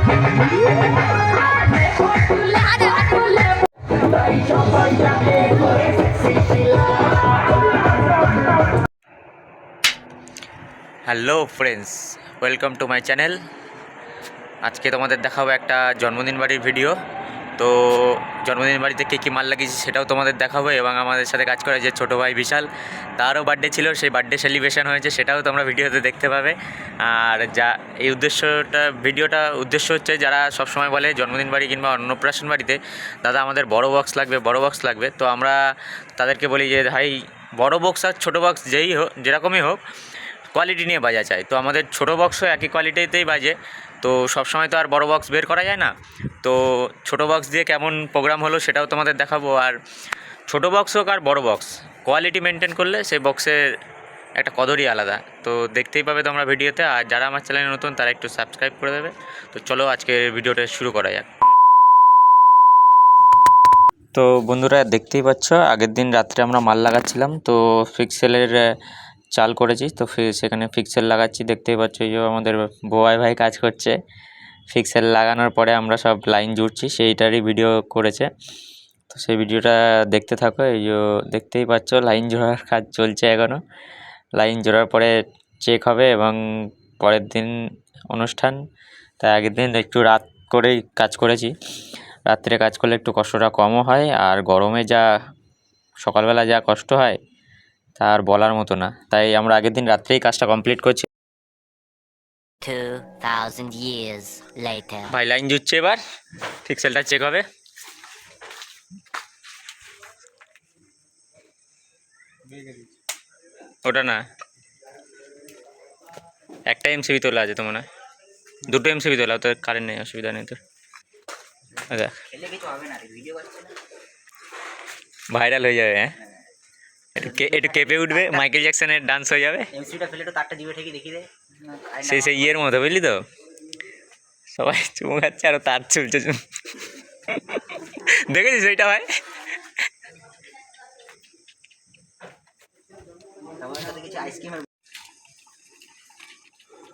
Hello friends, welcome to my channel. আজকে তোমাদের দেখাবো একটা জন্মদিন বাড়ির ভিডিও। তো জন্মদিন বাড়িতে কে কী মাল লাগিয়েছে সেটাও তোমাদের দেখাবো, এবং আমাদের সাথে কাজ করে যে ছোটো ভাই বিশাল, তারও বার্থডে ছিল, সেই বার্থডে সেলিব্রেশন হয়েছে, সেটাও তোমরা ভিডিওতে দেখতে পাবে। আর যা এই উদ্দেশ্য হচ্ছে, যারা সবসময় বলে জন্মদিন বাড়ি কিংবা অন্নপ্রাশন বাড়িতে দাদা আমাদের বড় বক্স লাগবে, তো আমরা তাদেরকে বলি যে ভাই বড় বক্স আর ছোটো বক্স যেই হোক, যেরকমই হোক, কোয়ালিটি নিয়ে বাজা চাই। তো আমাদের ছোটো বক্সও একই কোয়ালিটিতেই বাজে, তো সবসময় তো আর বড় বক্স বের করা যায় না। তো ছোটো বক্স দিয়ে কেমন প্রোগ্রাম হলো সেটাও তোমাদের দেখাবো। আর ছোটো বক্স হোক আর বড় বক্স, কোয়ালিটি মেনটেন করলে সেই বক্সের একটা কদরই আলাদা। তো দেখতেই পাবে তোমরা ভিডিওতে। আর যারা আমার চ্যানেলে নতুন তারা একটু সাবস্ক্রাইব করে দেবে। তো চলো আজকে ভিডিওটা শুরু করা যাক। তো বন্ধুরা দেখতেই পাচ্ছ, আগের দিন রাত্রে আমরা মাল লাগাচ্ছিলাম, তো ফিক্সেলের চাল করেছি, তো সেখানে ফিক্সেল লাগাচ্ছি। দেখতেই পাচ্ছ এই যে আমাদের বোয়াই ভাই কাজ করছে। ফিক্সেল লাগানোর পরে আমরা সব লাইন জুড়ছি, সেইটারই ভিডিও করেছে। তো সেই ভিডিওটা দেখতে থাকো। এই যে দেখতেই পাচ্ছ লাইন জোড়ার কাজ চলছে এখনও। লাইন জোড়ার পরে চেক হবে এবং পরের দিন অনুষ্ঠান। তাই আগের দিন একটু রাত করেই কাজ করেছি। রাত্রে কাজ করলে একটু কষ্টটা কমও হয়, আর গরমে যা সকালবেলা যা কষ্ট হয় তার বলার মতো না। তাই আমরা আগের দিন রাত্রেই কাজটা কমপ্লিট করছি। 2000 years later. ভাই লাইন জুড়ছে, এবার ফিক্সেলটা চেক হবে। ওটা না, একটা এমসিবি তোলা আছে তো মনে হয়, দুটো এমসিবি তোলা, তোর কারেন্ট নেই, অসুবিধা নেই তোর। দেখ ভাইরাল হয়ে যাবে। হ্যাঁ, একটু কেঁপে উঠবে, মাইকেল জ্যাকসনের ডান্স হয়ে যাবে। সেই ইয়ের মতো, বুঝলি তো, সবাই চুমু খাচ্ছে আর তার চুলছে। দেখেছিস ওইটা ভাই?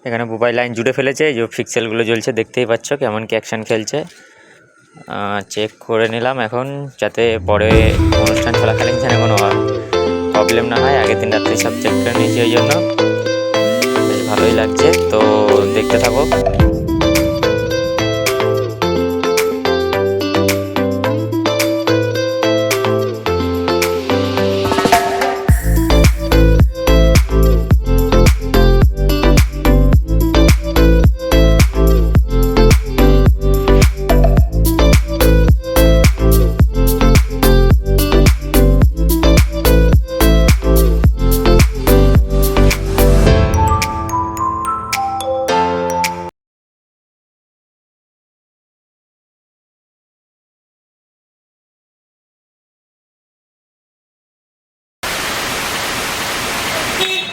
এখানে মোবাইল লাইন জুড়ে ফেলেছে, যে পিক্সেলগুলো জ্বলছে, দেখতেই পাচ্ছ কেমন কি অ্যাকশান খেলছে। চেক করে নিলাম এখন, যাতে পরে অনুষ্ঠান চলাকালীন যেন কোনো প্রবলেম না হয়। আগের দিন রাত্রে সব চেক করে নিয়েছি, ওই জন্য বেশ ভালোই লাগছে। তো দেখতে থাকো।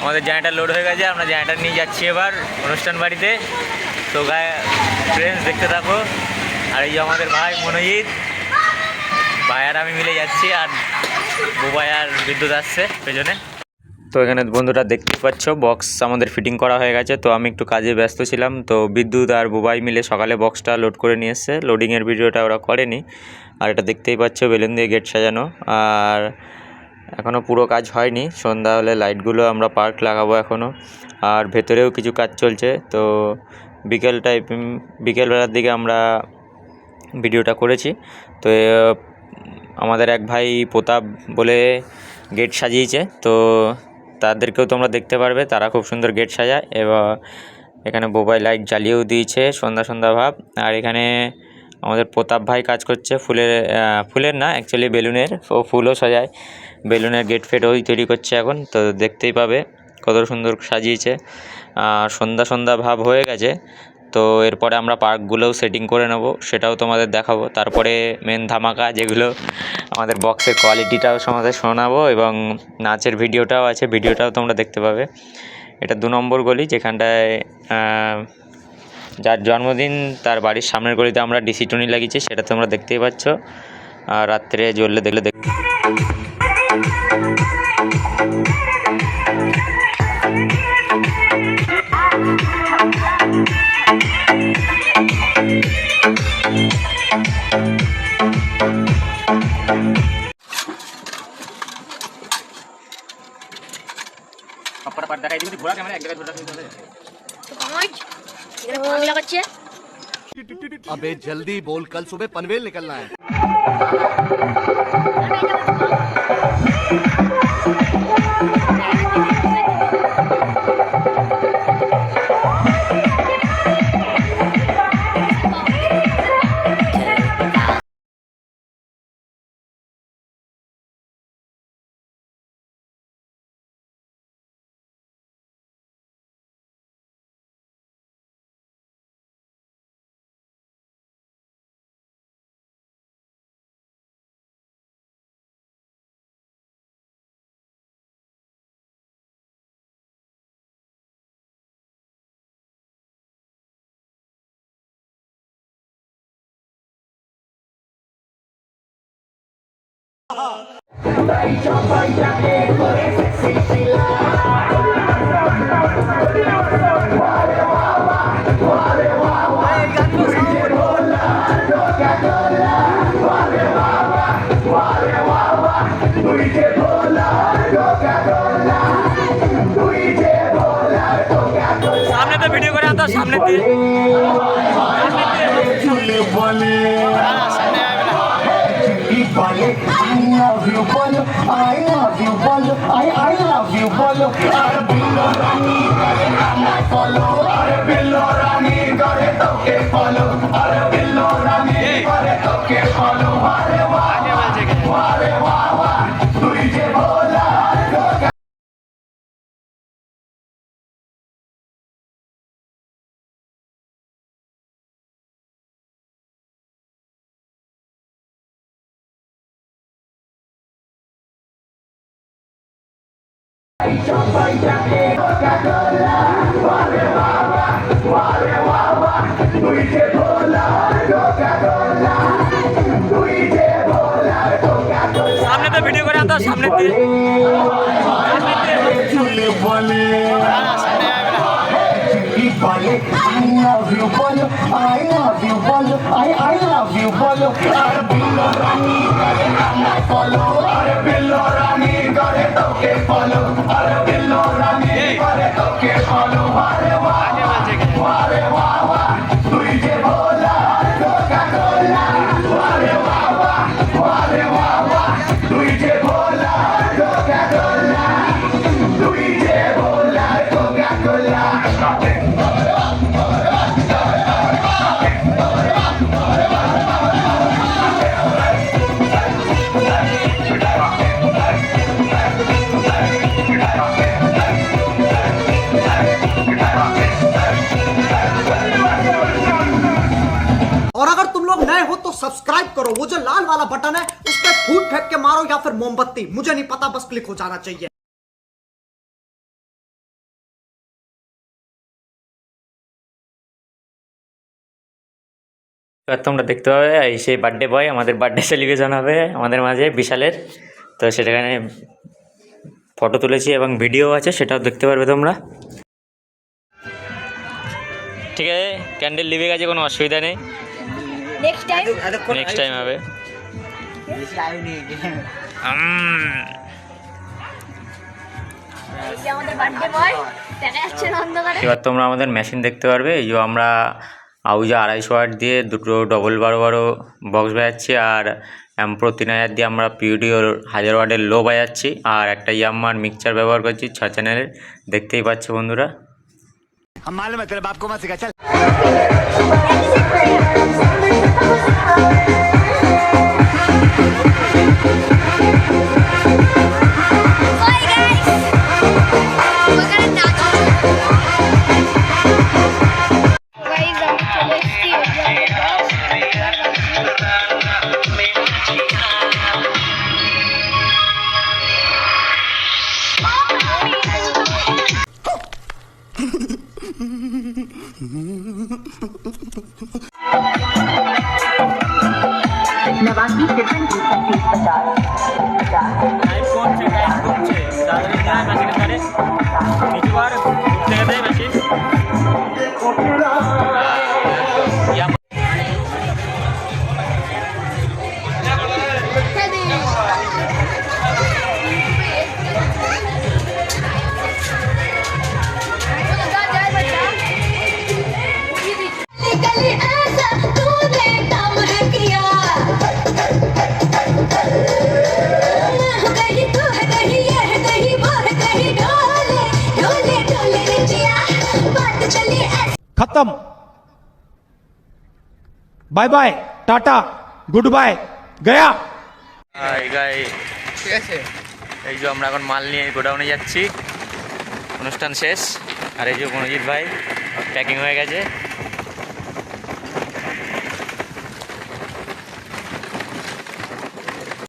আমাদের জেনারেটার লোড হয়ে গেছে, আমরা জেনারেটার নিয়ে যাচ্ছি এবার অনুষ্ঠান বাড়িতে। তো ফ্রেন্ডস দেখতে থাকো। আর এই যে আমাদের ভাই মনোজিৎ ভাই আর আমি মিলে যাচ্ছি, আর বুবাই আর বিদ্যুৎ আসছে পেছনে। তো এখানে বন্ধুরা দেখতে পাচ্ছ বক্স আমাদের ফিটিং করা হয়ে গেছে। তো আমি একটু কাজে ব্যস্ত ছিলাম, তো বিদ্যুৎ আর বুবাই মিলে সকালে বক্সটা লোড করে নিয়ে এসছে। লোডিংয়ের ভিডিওটা ওরা করেনি। আর এটা দেখতেই পাচ্ছ বেলুন দিয়ে গেট সাজানো, আর এখনও পুরো কাজ হয়নি। সন্ধ্যা হলে লাইটগুলো আমরা পার্ক লাগাবো এখনও, আর ভেতরেও কিছু কাজ চলছে। তো বিকেলবেলার দিকে আমরা ভিডিওটা করেছি। তো আমাদের এক ভাই প্রতাপ বলে গেট সাজিয়েছে, তো তাদেরকেও তোমরা দেখতে পারবে, তারা খুব সুন্দর গেট সাজায়। এবং এখানে মোবাইল লাইট জ্বালিয়েও দিয়েছে সন্ধ্যা ভাব। আর এখানে আমাদের প্রতাপ ভাই কাজ করছে ফুলের না, অ্যাকচুয়ালি বেলুনের। ও ফুলও সাজায়, বেলুনের গেট ফেট ওই তৈরি করছে এখন। তো দেখতেই পাবে কত সুন্দর সাজিয়েছে। আর সন্ধ্যা ভাব হয়ে গেছে। তো এরপরে আমরা পার্কগুলোও সেটিং করে নেব, সেটাও তোমাদের দেখাবো। তারপরে মেন ধামাকা, যেগুলো আমাদের বক্সের কোয়ালিটিটাও তোমাদের শোনাবো, এবং নাচের ভিডিওটাও আছে, ভিডিওটাও তোমরা দেখতে পাবে। এটা 2 নম্বর গলি, যেখানটায় যার জন্মদিন তার বাড়ির সামনের গলিতে আমরা ডিসি টুনি লাগিয়েছি, সেটা তোমরা দেখতেই পাচ্ছ। আর রাত্রে জ্বললে দেখলে ঘোড়া ক্যামেরা এক জায়গায় ধরে রাখতে হবে। তো কমাইট এখানে পাক লাগাচ্ছে। अबे जल्दी बोल, कल सुबह पनवेल निकलना है। सामने तो वीडियो कर रहा था सामने से I love you, bolo. I love you, bolo. I love you, bolo. Are billo rani kare na follow. Are billo rani kare toke follow. Are billo rani kare toke follow. Are wah wah. Tui je bola. सामने तो video कर रहा था सामने से I love you, bolo. I love you, bolo. I love you, bolo. Are billo rani kare na follow. Are billo rani kare toke follow. Are billo rani kare toke follow. Are wah wah. Tui je bola Coca-Cola. Are wah wah. Tui je bola Coca-Cola. Tui je bola Coca-Cola. और अगर तुम लोग नए हो तो subscribe करो, वो जो लाल वाला बटन है उस पर फूट फेंक के मारो या फिर मोमबत्ती, मुझे नहीं पता, बस क्लिक हो जाना चाहिए। এবার তোমরা দেখতে পাবে এই সেই বার্থডে বয় আমাদের বার্থডে সেলিব্রেশন হবে আমাদের মাঝে বিশালের। তো সেখানে ফটো তুলেছি এবং ভিডিও আছে, সেটাও দেখতে পারবে তোমরা। ঠিক আছে, ক্যান্ডেল লিভে গেছে, কোনো অসুবিধা নেই, নেক্সট টাইম হবে। এই যে আমাদের বার্থডে বয় দেখা যাচ্ছে না অন্ধকারে। এবার তোমরা আমাদের মেশিন দেখতে পারবে। এই যে আমরা আউজা 250 ওয়াট দিয়ে দুটো ডবল 12 বক্স বাজাচ্ছি, আর অ্যাম্প্রো 3000 দিয়ে আমরা পিউডিওর 1000 ওয়াটের লো বাজাচ্ছি, আর একটা ইয়ামার মিক্সচার ব্যবহার করছি 6 চ্যানেলের, দেখতেই পাচ্ছ বন্ধুরা। हम मालूम है तेरे बाप को मत सिखा चल। नवासी 50 50 bye bye ta-ta good bye गया। এই গাই ঠিক আছে, এই যে আমরা এখন মাল নিয়ে গোডাউনে যাচ্ছি, অনুষ্ঠান শেষ। আর এই যে মনোজিৎ ভাই প্যাকিং হয়ে গেছে।